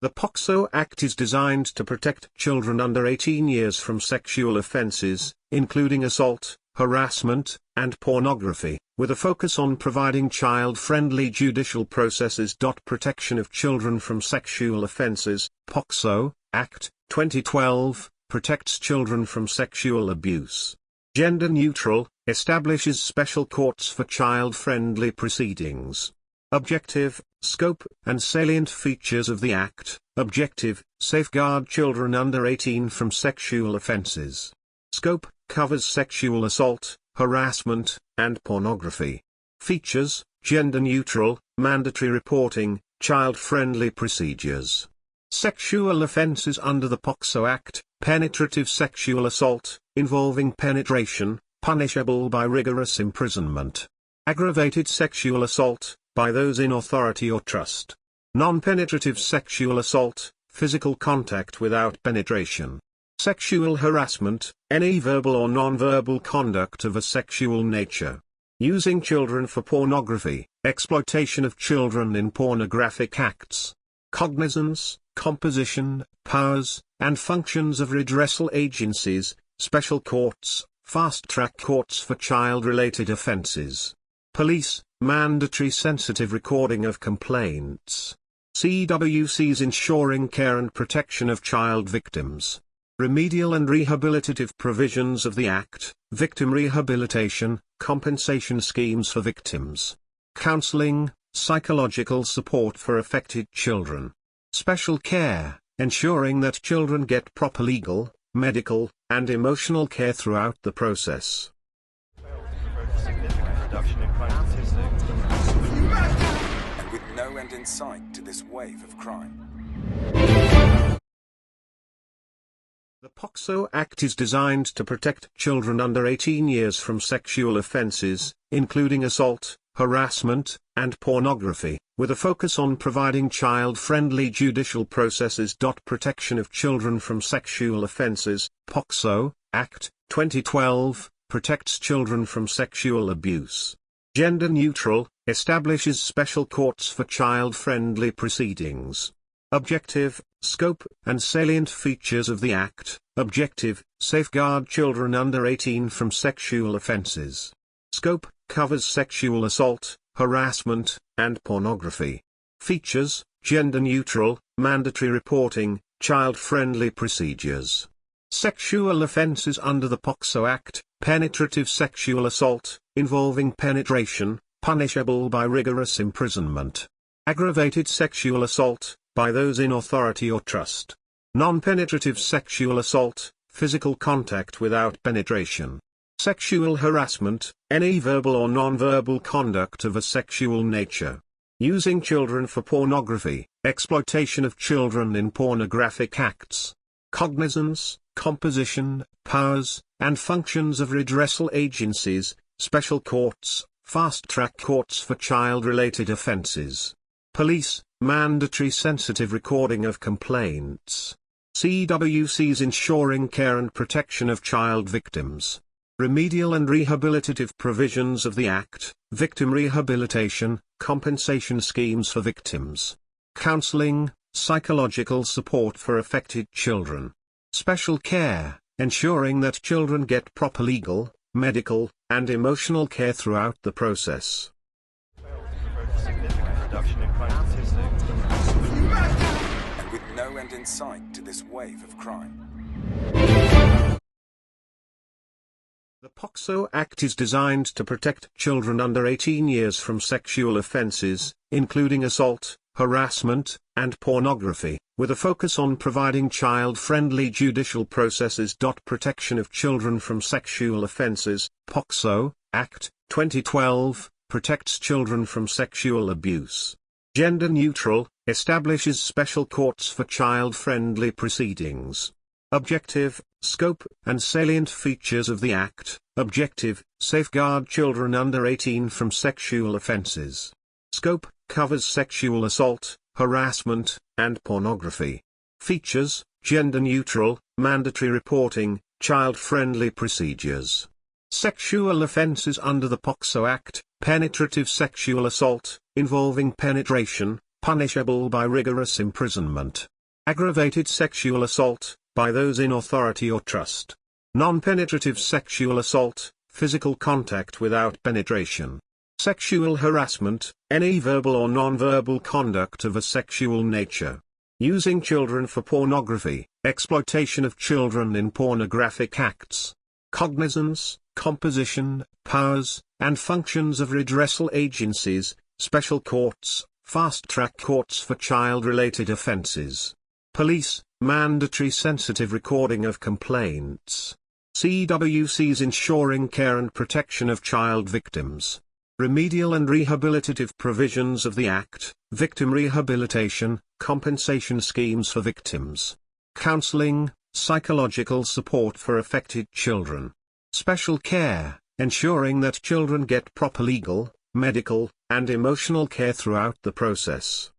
The POCSO Act is designed to protect children under 18 years from sexual offences, including assault, harassment, and pornography, with a focus on providing child-friendly judicial processes. Protection of Children from Sexual Offences, POCSO Act, 2012, protects children from sexual abuse. Gender-neutral, establishes special courts for child-friendly proceedings. Objective, scope, and salient features of the Act. Objective, safeguard children under 18 from sexual offences. Scope, covers sexual assault, harassment, and pornography. Features, gender-neutral, mandatory reporting, child-friendly procedures. Sexual offences under the POCSO Act. Penetrative sexual assault, involving penetration, punishable by rigorous imprisonment. Aggravated sexual assault, by those in authority or trust. Non-penetrative sexual assault, physical contact without penetration. Sexual harassment, any verbal or non-verbal conduct of a sexual nature. Using children for pornography, exploitation of children in pornographic acts. Cognizance, composition, powers, and functions of redressal agencies, special courts, fast-track courts for child-related offences. Police, mandatory sensitive recording of complaints. CWCs ensuring care and protection of child victims. Remedial and Rehabilitative Provisions of the Act, victim rehabilitation, compensation schemes for victims. Counseling, psychological support for affected children. Special care, ensuring that children get proper legal, medical, and emotional care throughout the process. And with no end in sight to this wave of crime. The POCSO Act is designed to protect children under 18 years from sexual offences, including assault, harassment, and pornography, with a focus on providing child-friendly judicial processes. Protection of Children from Sexual Offences, POCSO Act, 2012, protects children from sexual abuse. Gender-neutral, establishes special courts for child-friendly proceedings. Objective, scope, and salient features of the Act. Objective, safeguard children under 18 from sexual offences. Scope, covers sexual assault, harassment, and pornography. Features, gender-neutral, mandatory reporting, child-friendly procedures. Sexual offences under the POCSO Act. Penetrative sexual assault, involving penetration, punishable by rigorous imprisonment. Aggravated sexual assault, by those in authority or trust. Non-penetrative sexual assault, physical contact without penetration. Sexual harassment, any verbal or non-verbal conduct of a sexual nature. Using children for pornography, exploitation of children in pornographic acts. Cognizance, composition, powers, and functions of redressal agencies, special courts, fast-track courts for child-related offences. Police, mandatory sensitive recording of complaints. CWCs ensuring care and protection of child victims. Remedial and Rehabilitative Provisions of the Act, victim rehabilitation, compensation schemes for victims. Counseling, psychological support for affected children. Special care, ensuring that children get proper legal, medical, and emotional care throughout the process. And with no end in sight to this wave of crime. The POCSO Act is designed to protect children under 18 years from sexual offences, including assault, harassment, and pornography, with a focus on providing child-friendly judicial processes. Protection of Children from Sexual Offences, POCSO Act, 2012, protects children from sexual abuse. Gender-neutral, establishes special courts for child-friendly proceedings. Objective, scope, and salient features of the Act. Objective, safeguard children under 18 from sexual offences. Scope, covers sexual assault, harassment, and pornography. Features, gender-neutral, mandatory reporting, child-friendly procedures. Sexual offences under the POCSO Act. Penetrative sexual assault, involving penetration, punishable by rigorous imprisonment. Aggravated sexual assault, by those in authority or trust. Non-penetrative sexual assault, physical contact without penetration. Sexual harassment, any verbal or non-verbal conduct of a sexual nature. Using children for pornography, exploitation of children in pornographic acts. Cognizance, composition, powers, and functions of redressal agencies, special courts, fast-track courts for child-related offences. Police, mandatory sensitive recording of complaints. CWCs ensuring care and protection of child victims. Remedial and Rehabilitative Provisions of the Act, victim rehabilitation, compensation schemes for victims. Counseling, psychological support for affected children. Special care, ensuring that children get proper legal, medical, and emotional care throughout the process.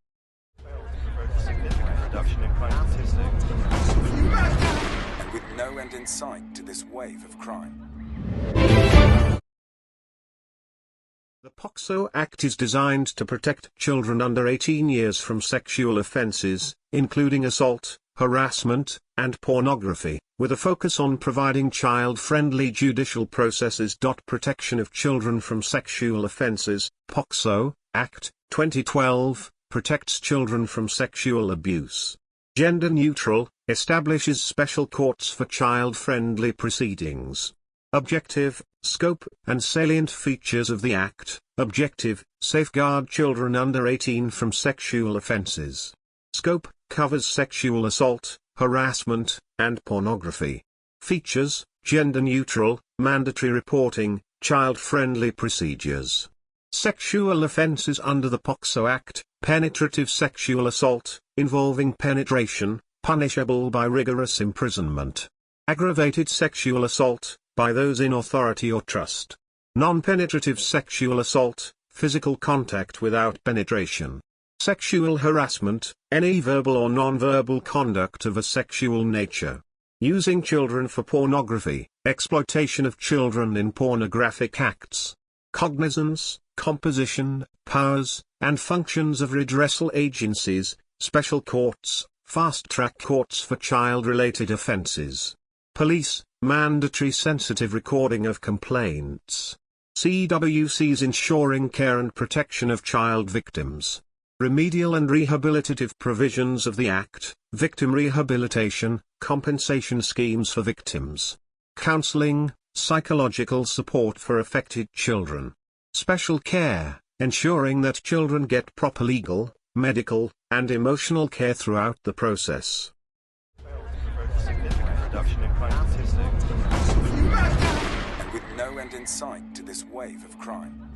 And with no end in sight to this wave of crime. The POCSO Act is designed to protect children under 18 years from sexual offences, including assault, harassment, and pornography, with a focus on providing child-friendly judicial processes. Protection of Children from Sexual Offences. POCSO Act, 2012, protects children from sexual abuse. Gender neutral, establishes special courts for child-friendly proceedings. Objective, scope, and salient features of the Act. Objective, safeguard children under 18 from sexual offences. Scope, covers sexual assault, harassment, and pornography. Features, gender neutral, mandatory reporting, child-friendly procedures. Sexual offences under the POCSO Act. Penetrative sexual assault, involving penetration, punishable by rigorous imprisonment. Aggravated sexual assault, by those in authority or trust. Non-penetrative sexual assault, physical contact without penetration. Sexual harassment, any verbal or non-verbal conduct of a sexual nature. Using children for pornography, exploitation of children in pornographic acts. Cognizance, composition, powers, and functions of redressal agencies, special courts, fast-track courts for child-related offences. Police, mandatory sensitive recording of complaints. CWCs ensuring care and protection of child victims. Remedial and Rehabilitative Provisions of the Act, victim rehabilitation, compensation schemes for victims. Counseling, psychological support for affected children. Special care, ensuring that children get proper legal, medical, and emotional care throughout the process. And with no end in sight to this wave of crime.